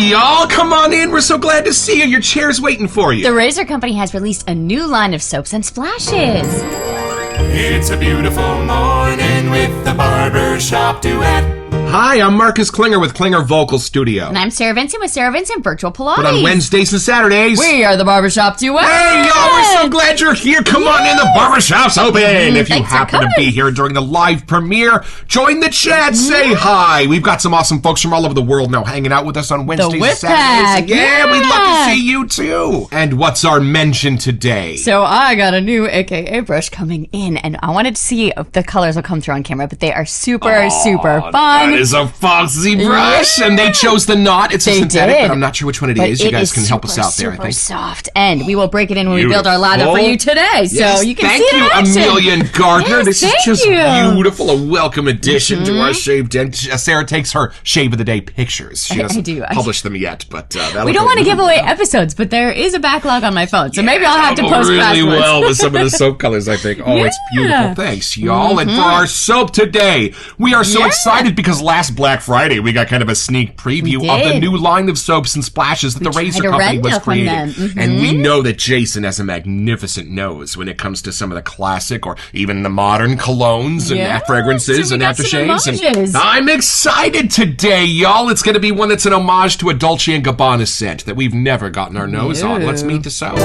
y'all. Come on in. We're so glad to see you. Your chair's waiting for you. The Razor Company has released a new line of soaps and splashes. It's a beautiful morning with the Barbershop Duet. Hi, I'm Marcus Klinger with Klinger Vocal Studio. And I'm Sarah Vincent with Sarah Vincent Virtual Pilates. But on Wednesdays and Saturdays... we are the Barbershop Duet. Hey, y'all, we're so glad you're here. Come on in, the Barbershop's open. If you happen to be here during the live premiere, join the chat, say hi. We've got some awesome folks from all over the world now hanging out with us on Wednesdays and Saturdays. Yeah, we'd love to see you too. And what's our mention today? So I got a new AKA brush coming in, and I wanted to see if the colors will come through on camera, but they are super fun. That is a foxy brush, and they chose the knot. It's a synthetic, but I'm not sure which one it is. You guys can help us out there, I think. Soft, and we will break it in when we build our ladder for you today, so you can see it in action. Thank you, Amelia and Gardner. Yes, this is just beautiful, a welcome addition to our Shave Den. Sarah takes her Shave of the Day pictures. She doesn't publish them yet, but we don't want to give away episodes, but there is a backlog on my phone, so maybe I'll have to post really well with some of the soap colors, I think. Oh, it's beautiful. Thanks, y'all. And for our soap today, we are so excited because last Black Friday, we got kind of a sneak preview of the new line of soaps and splashes that the Razor Company was creating. And we know that Jason has a magnificent nose when it comes to some of the classic or even the modern colognes and fragrances and aftershaves. And I'm excited today, y'all. It's going to be one that's an homage to a Dolce & Gabbana scent that we've never gotten our nose on. Let's meet the soap.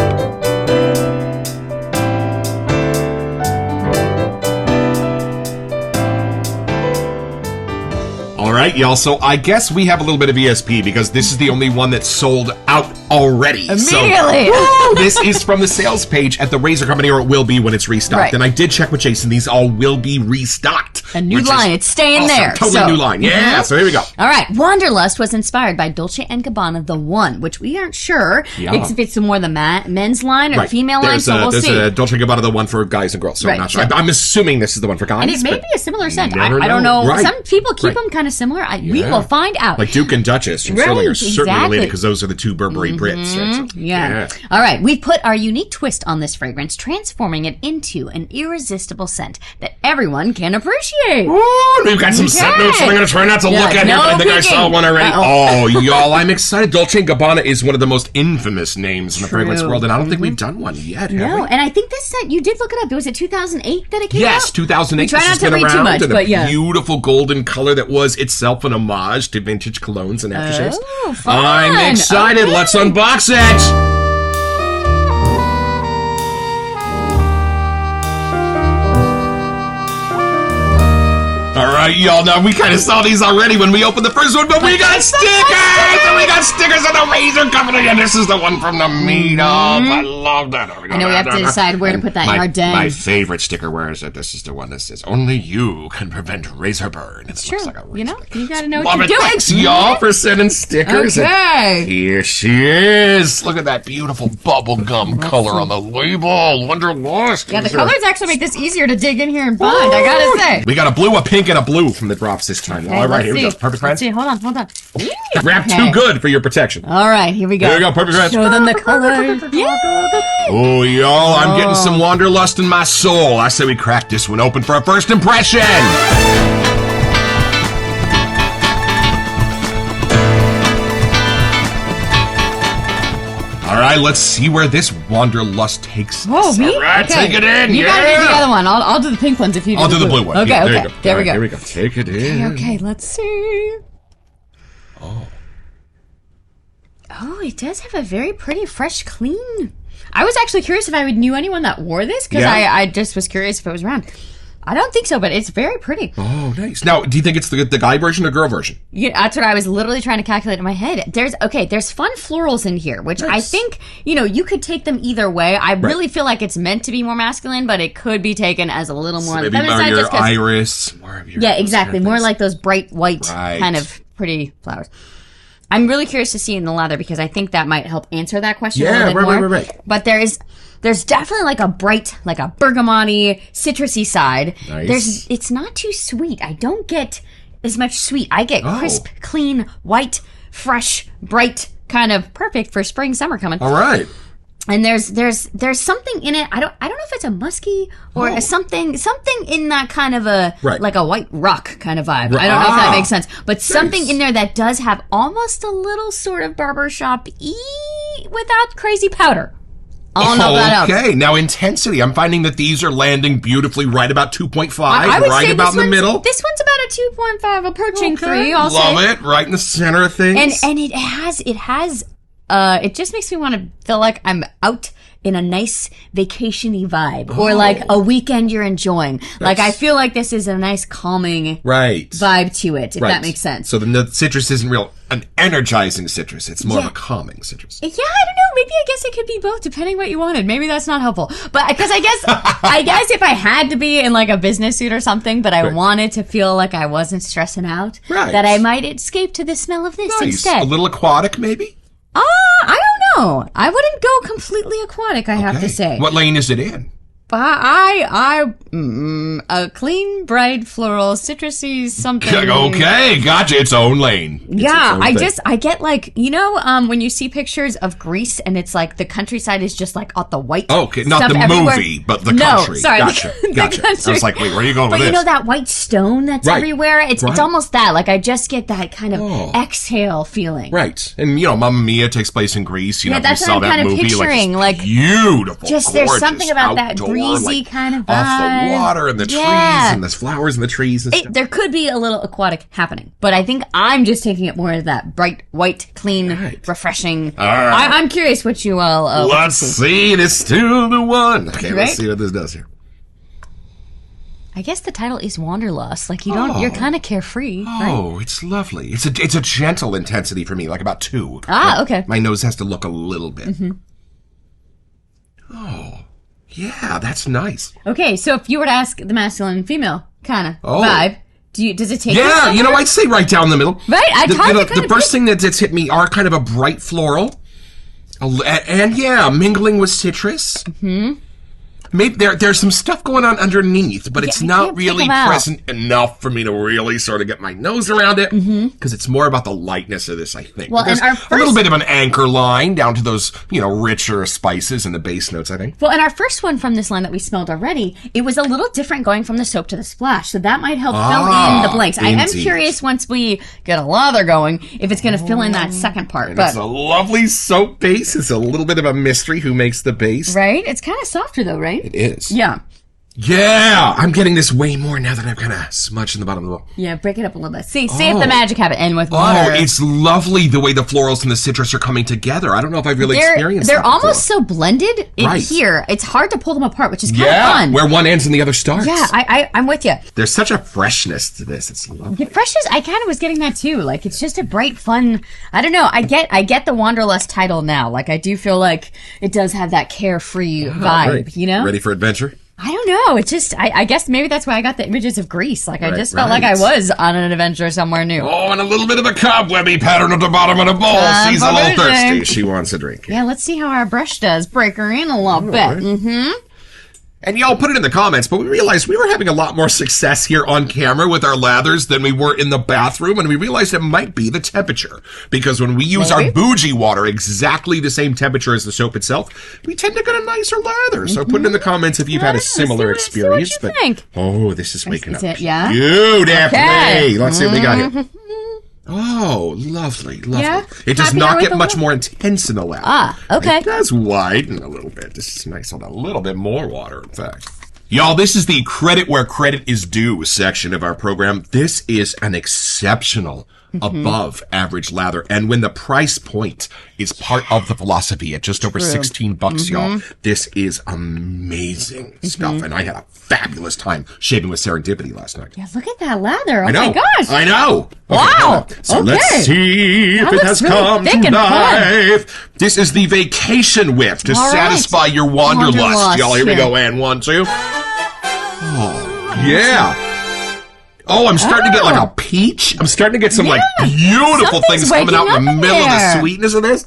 All right, y'all, so I guess we have a little bit of ESP because this is the only one that's sold out already. Immediately! So, this is from the sales page at the Razor Company, or it will be when it's restocked. Right. And I did check with Jason. These all will be restocked. A new line. It's staying there. Totally new line. Yeah, so here we go. All right. Wanderlust was inspired by Dolce & Gabbana The One, which we aren't sure if it's more the men's line or the female line, so we'll see. There's a Dolce & Gabbana The One for guys and girls, so I'm not sure. I'm assuming this is the one for guys. And it may be a similar scent. I don't know. Right. Some people keep them kind of similar. We will find out. Like Duke and Duchess from Sterling are certainly related because those are the two Burberry Brits. Right? So, All right. We've put our unique twist on this fragrance, transforming it into an irresistible scent that everyone can appreciate. Ooh, we've got some scent notes, so I'm going to try not to look at it. I think I saw one already. Oh, y'all, I'm excited. Dolce & Gabbana is one of the most infamous names in the fragrance world, and I don't think we've done one yet, have we? And I think this scent, you did look it up. Was it 2008 that it came out? Yes, 2008. We try not to read too much, but beautiful golden color that was itself an homage to vintage colognes and aftershaves. Oh, fun. I'm excited. Okay. Let's unbox it. All right, y'all. Now, we kind of saw these already when we opened the first one, but we got stickers! And we got stickers on the Razor Company, and this is the one from the meetup. I love that. I know we have to decide where to put that in our den. My favorite sticker, where is it? This is the one that says, only you can prevent razor burn. It's true. Like a razor you got to know what you're doing. Thanks, y'all, for sending stickers. Okay. And here she is. Look at that beautiful bubblegum color on the label. Wanderlust. Yeah, the colors actually make this easier to dig in here and find, I gotta say. We got a blue, a pink, and a blue from the drops this time. Okay, all right, here we go. Perfect friends. Hold on. Wrapped too good for your protection. All right, here we go. Here we go, perfect friends. Show them the colors. Oh, y'all, I'm getting some Wanderlust in my soul. I say we crack this one open for a first impression. All right, let's see where this Wanderlust takes us. Oh, me? All right, take it in. You gotta do the other one. I'll do the pink ones if you do I'll do the blue one. Okay, yeah, there we go. Here we go. Take it in. Okay, let's see. Oh, it does have a very pretty, fresh, clean. I was actually curious if I knew anyone that wore this, because I just was curious if it was around. I don't think so, but it's very pretty. Oh, nice. Now, do you think it's the guy version or girl version? Yeah, that's what I was literally trying to calculate in my head. There's fun florals in here, which I think, you could take them either way. I really feel like it's meant to be more masculine, but it could be taken as a little more on the feminine side. Maybe more iris. More of your exactly. More like those bright white kind of pretty flowers. I'm really curious to see in the leather because I think that might help answer that question a little bit more. Right. But there's definitely like a bright, like a bergamot, citrusy side. Nice. It's not too sweet. I don't get as much sweet. I get crisp, clean, white, fresh, bright, kind of perfect for spring, summer coming. All right. And there's something in it. I don't know if it's a musky or something in that kind of like a white rock kind of vibe. I don't know if that makes sense, but something in there that does have almost a little sort of barbershop-y without crazy powder. I don't know if that helps. Okay, now intensity. I'm finding that these are landing beautifully right about 2.5, I would right say about in the middle. This one's about a 2.5, approaching 3. Love it, right in the center of things. And it has. It just makes me want to feel like I'm out in a nice vacation-y vibe, or like a weekend you're enjoying. Like, I feel like this is a nice calming vibe to it, if that makes sense. So the citrus isn't an energizing citrus. It's more of a calming citrus. Yeah, I don't know. Maybe I guess it could be both, depending what you wanted. Maybe that's not helpful. But because I guess if I had to be in like a business suit or something, but I wanted to feel like I wasn't stressing out, that I might escape to the smell of this instead. A little aquatic, maybe? I don't know. I wouldn't go completely aquatic, I have to say. What lane is it in? A clean, bright, floral, citrusy something. Okay, gotcha. Its own lane. I get like, when you see pictures of Greece and it's like the countryside is just like all the white. Okay, not the everywhere. Movie, but the country. No, sorry. Gotcha. I was like, wait, where are you going with this? But that white stone that's everywhere? It's almost that. Like, I just get that kind of exhale feeling. Right. And, Mamma Mia takes place in Greece. That's what I'm kind of picturing. Like, beautiful, just there's something about that breezy kind of vibe. Off the water and the trees and the flowers and the trees and stuff. There could be a little aquatic happening, but I think I'm just taking it more as that bright, white, clean, refreshing. I'm curious what you all let's see this 2-1. Okay, let's see what this does here. I guess the title is Wanderlust. Like, you're kind of carefree, right? It's lovely. It's a gentle intensity for me, like about 2. Okay. My nose has to look a little bit. Yeah, that's nice. Okay, so if you were to ask the masculine and female kind of vibe, does it take you somewhere? I'd say right down the middle. Right, the first thing that's hit me are kind of a bright floral. And mingling with citrus. Maybe there's some stuff going on underneath, but it's not really present enough for me to really sort of get my nose around it, because it's more about the lightness of this, I think. Well, there's a little bit of an anchor line down to those, richer spices and the base notes, I think. Well, and our first one from this line that we smelled already, it was a little different going from the soap to the splash, so that might help fill in the blanks. Indeed. I am curious once we get a lather going, if it's going to fill in that second part. But it's a lovely soap base. It's a little bit of a mystery who makes the base. Right? It's kind of softer though, right? It is. Yeah. Yeah, I'm getting this way more now that I've kind of smudged in the bottom of the bowl. Yeah, break it up a little bit. See if the magic happens. And with water. It's lovely the way the florals and the citrus are coming together. I don't know if I've really experienced that They're almost so blended in here. It's hard to pull them apart, which is kind of fun. Where one ends and the other starts. Yeah, I'm with you. There's such a freshness to this. It's lovely. The freshness, I kind of was getting that too. Like, it's just a bright, fun, I don't know. I get the Wanderlust title now. Like, I do feel like it does have that carefree vibe, Ready for adventure? I don't know. It's just, I guess maybe that's why I got the images of Greece. Like, I just felt like I was on an adventure somewhere new. Oh, and a little bit of a cobwebby pattern at the bottom of the bowl. She's a little thirsty. She wants a drink. Yeah, let's see how our brush does. Break her in a little bit. And y'all put it in the comments, but we realized we were having a lot more success here on camera with our lathers than we were in the bathroom, and we realized it might be the temperature. Because when we use our bougie water exactly the same temperature as the soap itself, we tend to get a nicer lather. So put it in the comments if you've had a similar experience. What you think. Oh, this is waking up. Yeah? Beautifully. Okay. Let's see what we got here. Oh, lovely. Yeah? It does not get much more intense in the lather. Okay. It does widen a little bit. This is nice on a little bit more water, in fact. Y'all, this is the credit where credit is due section of our program. This is an exceptional, above average lather. And when the price point is part of the philosophy at just over $16, y'all, this is amazing stuff. And I had a fabulous time shaving with Serendipity last night. Yeah, look at that lather. Oh, my gosh. I know. Wow. So let's see if it has come to life. This is the vacation whip to satisfy your wanderlust. Y'all, here we go. And 1, 2. Oh, yeah. Oh, I'm starting to get like a peach. I'm starting to get some like beautiful things coming out in the middle of the sweetness of this.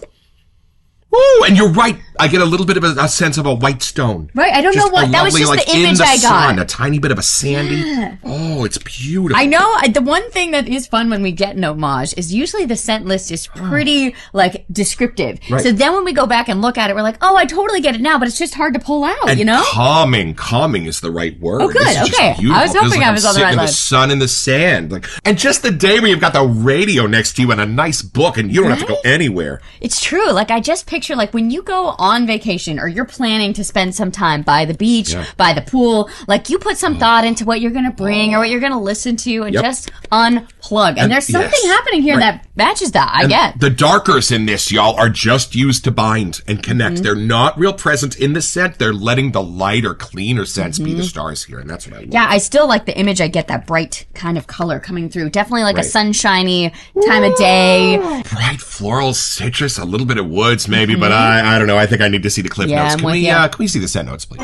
Ooh, and you're right. I get a little bit of a sense of a white stone. Right, I don't know what, that was just the image I got. A tiny bit of a sandy. Yeah. Oh, it's beautiful. I know, the one thing that is fun when we get an homage is usually the scent list is pretty, like, descriptive. Right. So then when we go back and look at it, we're like, oh, I totally get it now, but it's just hard to pull out, you know? Calming is the right word. Oh, good, okay. I was hoping I was on the right line. The sun and the sand. Like, and just the day where you've got the radio next to you and a nice book and you don't have to go anywhere. It's true. Like, I just picture, like, when you go on vacation or you're planning to spend some time by the beach, by the pool, like, you put some thought into what you're going to bring or what you're going to listen to and just unplug. And there's something happening here that matches that, I get. The darkers in this, y'all, are just used to bind and connect. They're not real present in the scent. They're letting the lighter, cleaner scents be the stars here, and that's what I love. Yeah, I still like the image. I get that bright kind of color coming through. Definitely like a sunshiny time of day. Bright floral, citrus, a little bit of woods maybe, but I don't know. I think I need to see the clip notes. Can we see the scent notes, please?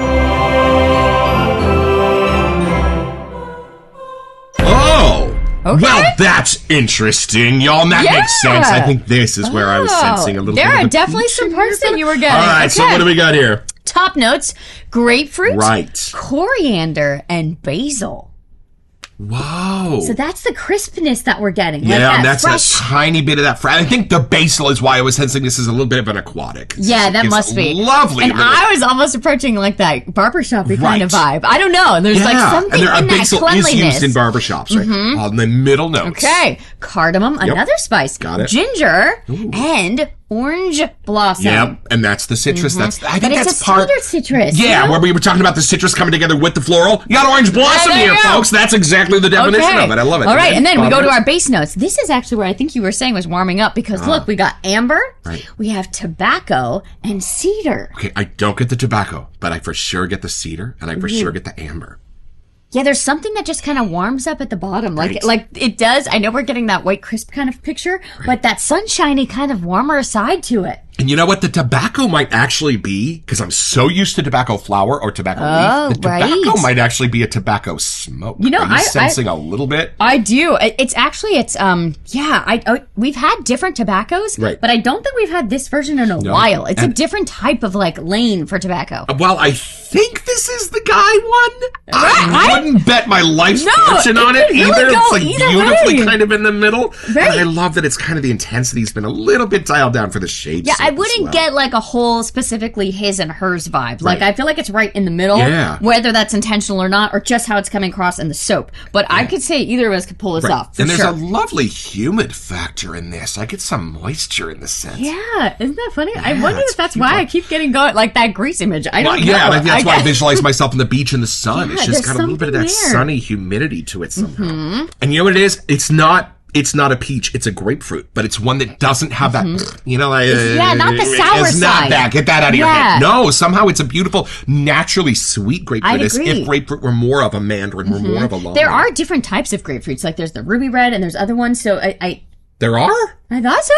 Okay. Well, that's interesting, y'all. And that makes sense. I think this is where I was sensing a little bit of There are definitely some parts that you were getting. All right, so what do we got here? Top notes, grapefruit, right, coriander, and basil. Whoa. So that's the crispness that we're getting. Yeah, like and that's fresh... a tiny bit of that. I think the basil is why I was sensing this is a little bit of an aquatic. Yeah, that must be. Lovely. And I was almost approaching like that barbershop-y kind of vibe. I don't know. There's like something in that basil cleanliness. Is used in barbershops, right? On the middle notes. Okay. Cardamom, another spice. Got it. Ginger, and orange blossom. Yep, and that's the citrus. I think but that's it's a sweeter citrus. Yeah, where we were talking about the citrus coming together with the floral. You got orange blossom here, folks. That's exactly the definition of it. I love it. All right, and then we go to our base notes. This is actually where I think you were saying was warming up because look, we got amber, we have tobacco, and cedar. Okay, I don't get the tobacco, but I for sure get the cedar, and I for sure get the amber. Yeah, there's something that just kind of warms up at the bottom. Like it does. I know we're getting that white crisp kind of picture, but that sunshiny kind of warmer side to it. And you know what? The tobacco might actually be, because I'm so used to tobacco flower or tobacco leaf, the tobacco might actually be a tobacco smoke. You know, Are you sensing a little bit? I do. We've had different tobaccos, but I don't think we've had this version in a while. It's a different type of like lane for tobacco. Well, I think this is the guy one. I wouldn't bet my life's fortune on it either. It's like beautifully kind of in the middle. Right. And I love that it's kind of the intensity's been a little bit dialed down for the shades. Yeah, I wouldn't get like a whole specifically his and hers vibe. Like I feel like it's right in the middle, whether that's intentional or not, or just how it's coming across in the soap. But I could say either of us could pull this off. And there's a lovely humid factor in this. I get some moisture in the scent. Yeah, isn't that funny? I wonder if that's why I keep getting going like that grease image. I don't know. Yeah, I think that's why I visualize myself on the beach in the sun. It's just got a little bit of that sunny humidity to it somehow. And you know what it is? It's not a peach, it's a grapefruit, but it's one that doesn't have that, not the sour it's side. Not that. Get that out of your head. No, somehow it's a beautiful, naturally sweet grapefruit. As if grapefruit were more of a mandarin, were more of a lime. There are different types of grapefruits. Like there's the ruby red and there's other ones. So There are? I thought so.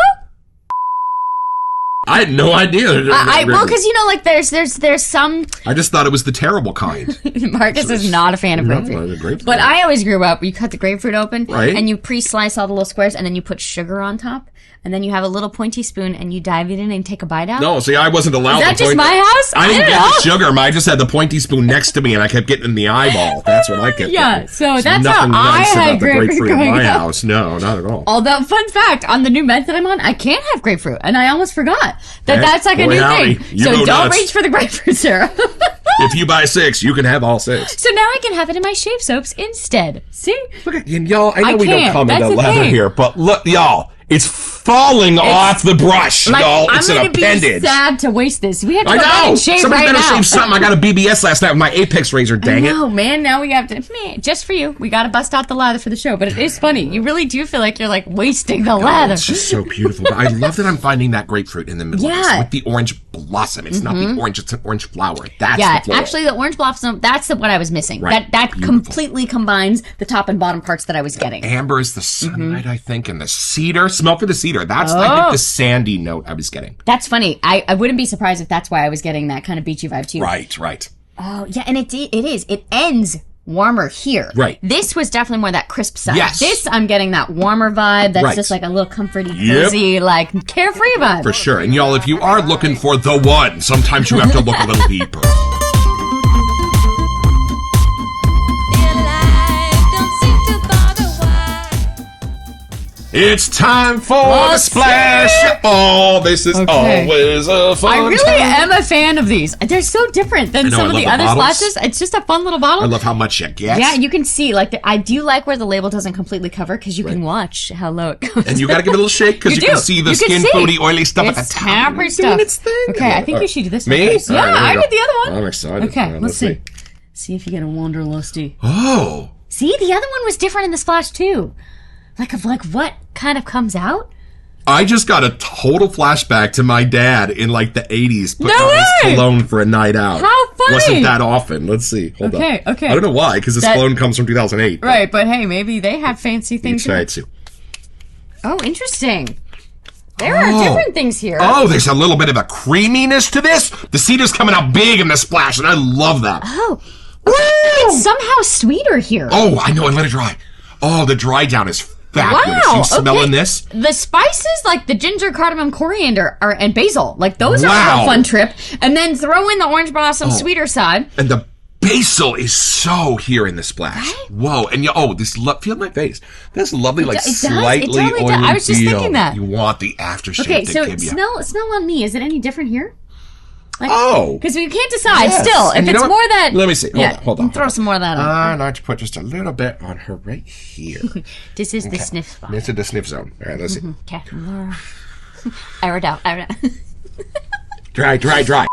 I had no idea. Well, because like there's some. I just thought it was the terrible kind. Marcus is not a fan of grapefruit. But I always grew up. You cut the grapefruit open, and you pre-slice all the little squares, and then you put sugar on top, and then you have a little pointy spoon, and you dive it in and take a bite out. No, see, I wasn't allowed. Is that just my house? I didn't get the sugar. I just had the pointy spoon next to me, and I kept getting in the eyeball. That's what I kept. Yeah, so that's how I had grapefruit in my house. No, not at all. Although, fun fact, on the new meds that I'm on, I can't have grapefruit, and I almost forgot that's like a new thing. So don't reach for the grapefruit syrup. If you buy 6, you can have all 6. So now I can have it in my shave soaps instead. See? Look at y'all. I know we don't come into leather here, but look, y'all. It's falling off the brush, y'all. It's an appendage. I'm going to be sad to waste this. We have to go back and shave Somebody right now. better shave something. I got a BBS last night with my Apex razor, dang it. No, man. Now we have to, just for you, we got to bust out the lather for the show. But it is funny. You really do feel like you're like wasting the lather. It's just so beautiful. But I love that I'm finding that grapefruit in the middle of this with the orange blossom. It's not the orange, it's an orange flower. That's the floral. Actually the orange blossom, that's what I was missing. Right. That completely combines the top and bottom parts that I was getting. Amber is the sunlight, I think, and the cedar. Smell for the cedar. That's I think the sandy note I was getting. That's funny. I wouldn't be surprised if that's why I was getting that kind of beachy vibe too. Right. Oh, yeah, and it is. It ends warmer here. Right. This was definitely more that crisp side. Yes. This, I'm getting that warmer vibe. That's just like a little comforty, cozy, like carefree vibe. For sure. And y'all, if you are looking for the one, sometimes you have to look a little deeper. It's time for the splash. Oh, this is always a fun I really time. am a fan of these. They're so different than some of the other splashes. It's just a fun little bottle. I love how much you get. Yeah, you can see. Like, I do like where the label doesn't completely cover because you can watch how low it goes. And you got to give it a little shake because you can see the skin foody, oily stuff at the top. Tapper stuff. Its thing. Okay, I think you should do this Me? one first. Yeah, I did the other one. I'm excited. Okay, let's see. See if you get a Wanderlusty. Oh. See, the other one was different in the splash too. Like what kind of comes out? I just got a total flashback to my dad in like the 80s putting on his cologne for a night out. How funny. Wasn't that often. Let's see. Hold on. Okay. I don't know why, because this cologne comes from 2008. Right, but hey, maybe they have fancy things. Try it too. Oh, interesting. There are different things here. Oh, there's a little bit of a creaminess to this. The cedar's coming out big in the splash, and I love that. Oh. Woo! It's somehow sweeter here. Oh, I know, and let it dry. Oh, the dry down is fabulous. Wow. You smelling this? The spices, like the ginger, cardamom, coriander, and basil, like those are a fun trip. And then throw in the orange blossom sweeter side. And the basil is so here in the splash. Right? Whoa. And feel my face. This lovely, slightly totally oily I was just feel. thinking that. You want the aftershave Okay, to so give you. smell on me. Is it any different here? Like, because we can't decide still. If it's more that... Let me see. Hold on. Throw some more of that on. I'd like to put just a little bit on her right here. This is the sniff spot. This is the sniff zone. All right, let's see. Okay. Air it out. Dry.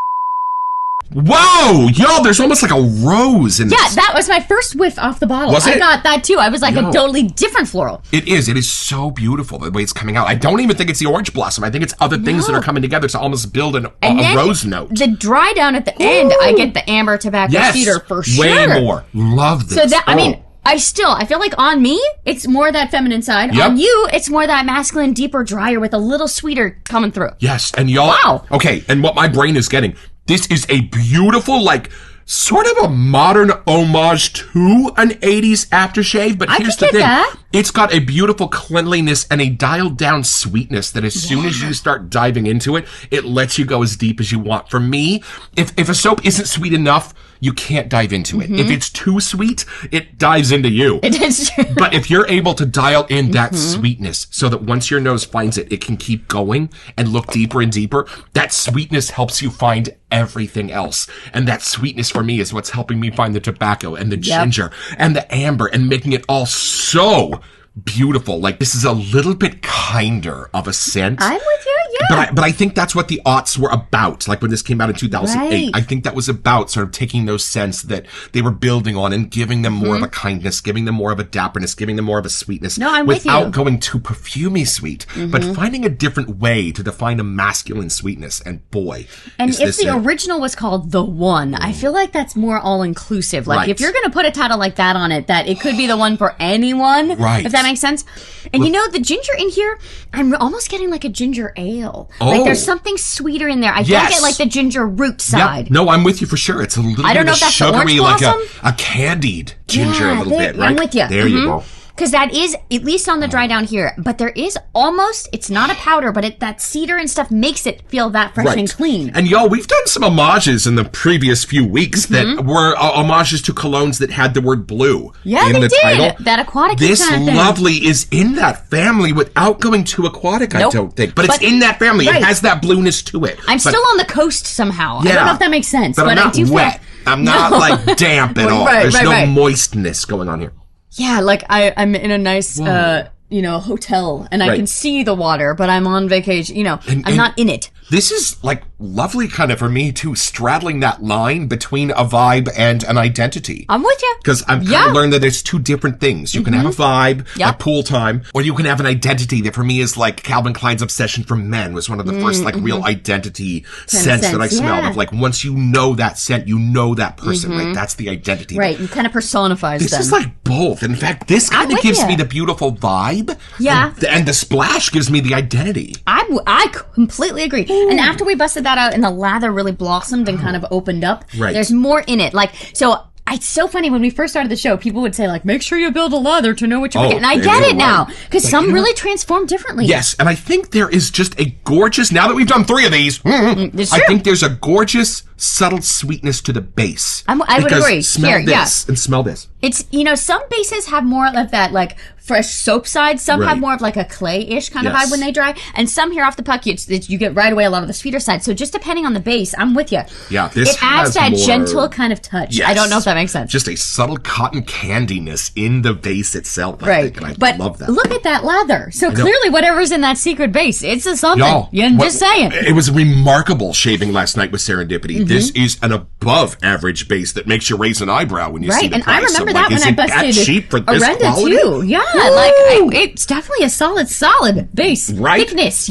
Whoa! Yo, there's almost like a rose in this. Yeah, that was my first whiff off the bottle. Was it? I got that too. I was like a totally different floral. It is. It is so beautiful the way it's coming out. I don't even think it's the orange blossom. I think it's other things that are coming together to almost build a rose note. The dry down at the end, I get the amber tobacco cedar for sure. Way more. Love this. So that, I mean, I feel like on me, it's more that feminine side. Yep. On you, it's more that masculine, deeper, drier with a little sweeter coming through. Yes, and y'all. Wow. Okay, and what my brain is getting, this is a beautiful, like, sort of a modern homage to an 80s aftershave, but here's the thing. That. It's got a beautiful cleanliness and a dialed down sweetness that as soon as you start diving into it, it lets you go as deep as you want. For me, if a soap isn't sweet enough, you can't dive into it. If it's too sweet, it dives into you. It is true. But if you're able to dial in that sweetness so that once your nose finds it, it can keep going and look deeper and deeper, that sweetness helps you find everything else. And that sweetness for me is what's helping me find the tobacco and the ginger and the amber and making it all so beautiful. Like, this is a little bit kinder of a scent. I'm with you, yeah. But I think that's what the aughts were about. Like when this came out in 2008, Right. I think that was about sort of taking those scents that they were building on and giving them more of a kindness, giving them more of a dapperness, giving them more of a sweetness. No, I'm with you. without going too perfumey sweet, but finding a different way to define a masculine sweetness. And boy, And is if this the it. original was called The One, I feel like that's more all-inclusive. Like, Right. if you're going to put a title like that on it, that it could be the one for anyone. Right. If that makes sense. And you know, the ginger in here, I'm almost getting like a ginger ale. Oh. Like, there's something sweeter in there. I don't get like the ginger root side. Yep. No, I'm with you for sure. It's a little I bit don't know of if a that's the orange sugary, like blossom. a candied ginger a little there- bit, right? I'm with you. There you go. Because that is, at least on the dry down here, but there is almost, it's not a powder, but that cedar and stuff makes it feel that fresh and clean. And y'all, we've done some homages in the previous few weeks that were homages to colognes that had the word blue Yeah, in they the did. title. That aquatic This kind of thing. lovely is in that family without going too aquatic, I Nope. don't think. But it's But- in that family. right. It has that blueness to it. I'm But- still on the coast somehow. I Yeah. don't know if that makes sense, But I'm I not do wet. feel... I'm not like damp at all. Right, There's no right. moistness going on here. Yeah, like I'm in a nice, hotel, and I can see the water, but I'm on vacation. I'm not in it. This is like lovely kind of for me too, straddling that line between a vibe and an identity. I'm with you. Because I've kind of learned that there's two different things. You can have a vibe, like pool time, or you can have an identity that for me is like Calvin Klein's Obsession for Men was one of the first like real identity scents that I smelled of. Like once you know that scent, you know that person, right? That's the identity. Right, you kind of personifies This them. is like both. In fact, this kind of with gives ya. me the beautiful vibe. Yeah. And the splash gives me the identity. I completely agree. And after we busted that out and the lather really blossomed and kind of opened up, Right. there's more in it. Like, so it's so funny when we first started the show, people would say like, make sure you build a leather to know what you're getting. And I get it now because some really transform differently. Yes, and I think there is just a gorgeous, now that we've done 3 of these, I think there's a gorgeous, subtle sweetness to the base. I would agree. Smell this and smell this. It's, some bases have more of that like fresh soap side. Some have more of like a clay-ish kind of vibe when they dry. And some here off the puck, you get right away a lot of the sweeter side. So just depending on the base, I'm with you. Yeah, this it adds that gentle kind of touch. Yes. I don't know if that makes sense. Just a subtle cotton candiness in the base itself, I think, and I love that. Look at that lather. So clearly whatever's in that secret base, it's a something. Just saying. It was remarkable shaving last night with Serendipity. This is an above average base that makes you raise an eyebrow when you see the price. And I remember that when I busted cheap for this Arenda quality? too. Yeah, it's definitely a solid base. Thickness,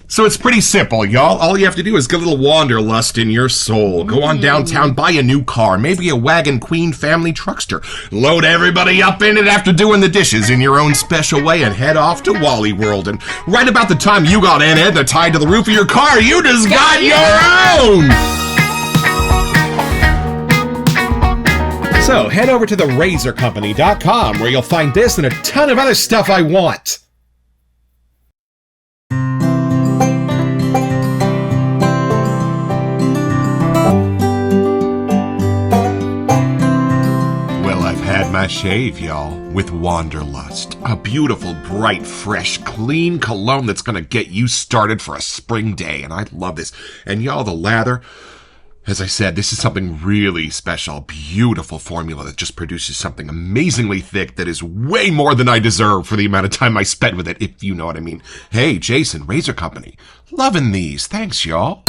So it's pretty simple, y'all. All you have to do is get a little wanderlust in your soul. Go on downtown, buy a new car, maybe a Wagon Queen family truckster. Load everybody up in it after doing the dishes in your own special way and head off to Wally World. And right about the time you got antenna tied to the roof of your car, you just got your own! So head over to therazorcompany.com where you'll find this and a ton of other stuff I want. Well, I've had my shave, y'all, with Wanderlust. A beautiful, bright, fresh, clean cologne that's gonna get you started for a spring day, and I love this. And y'all, the lather... As I said, this is something really special, beautiful formula that just produces something amazingly thick that is way more than I deserve for the amount of time I spent with it, if you know what I mean. Hey, Jason, Razor Company. Loving these. Thanks, y'all.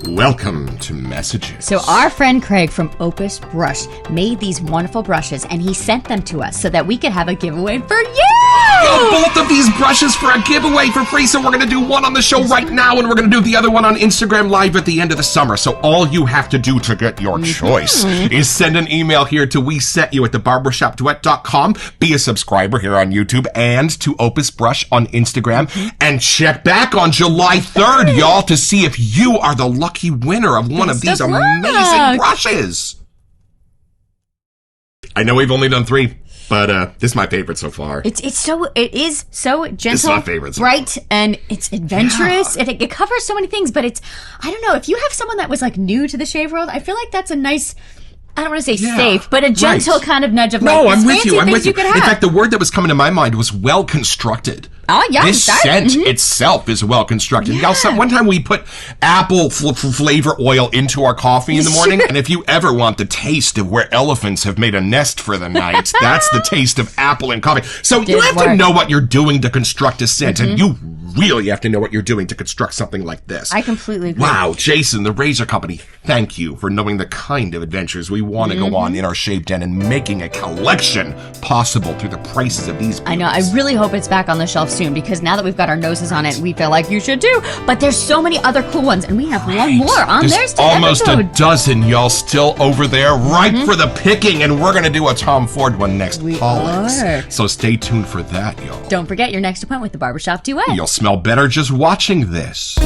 Welcome to Messages. So our friend Craig from Opus Brush made these wonderful brushes, and he sent them to us so that we could have a giveaway for you! Both of these brushes for a giveaway for free, so we're going to do one on the show right now, and we're going to do the other one on Instagram Live at the end of the summer. So all you have to do to get your choice is send an email here to WeSetYou at thebarbershopduet.com, be a subscriber here on YouTube, and to Opus Brush on Instagram, and check back on July 3rd, y'all, to see if you are the lucky winner of one of these amazing brushes. I know we've only done 3. But this is my favorite so far. It is so gentle, it's my favorite so right? And it's adventurous. Yeah. It covers so many things, but it's, I don't know, if you have someone that was like new to the shave world, I feel like that's a nice, I don't want to say safe, but a gentle kind of nudge of like, I'm with you. I'm with you. In fact, the word that was coming to my mind was well constructed. Oh, yeah. This scent itself is well constructed. Yeah. Y'all, one time we put apple flavor oil into our coffee in the morning, and if you ever want the taste of where elephants have made a nest for the night, that's the taste of apple and coffee. So you have to know what you're doing to construct a scent, and you really have to know what you're doing to construct something like this. I completely agree. Wow, Jason, the Razor Company, thank you for knowing the kind of adventures we want to go on in our shave den and making a collection possible through the prices of these beauties. I know. I really hope it's back on the shelf soon, because now that we've got our noses on it, we feel like you should too. But there's so many other cool ones, and we have one more on There's almost a dozen, y'all, still over there, ripe for the picking, and we're going to do a Tom Ford one next fall. So stay tuned for that, y'all. Don't forget your next appointment with the Barbershop Duet. You'll smell better just watching this.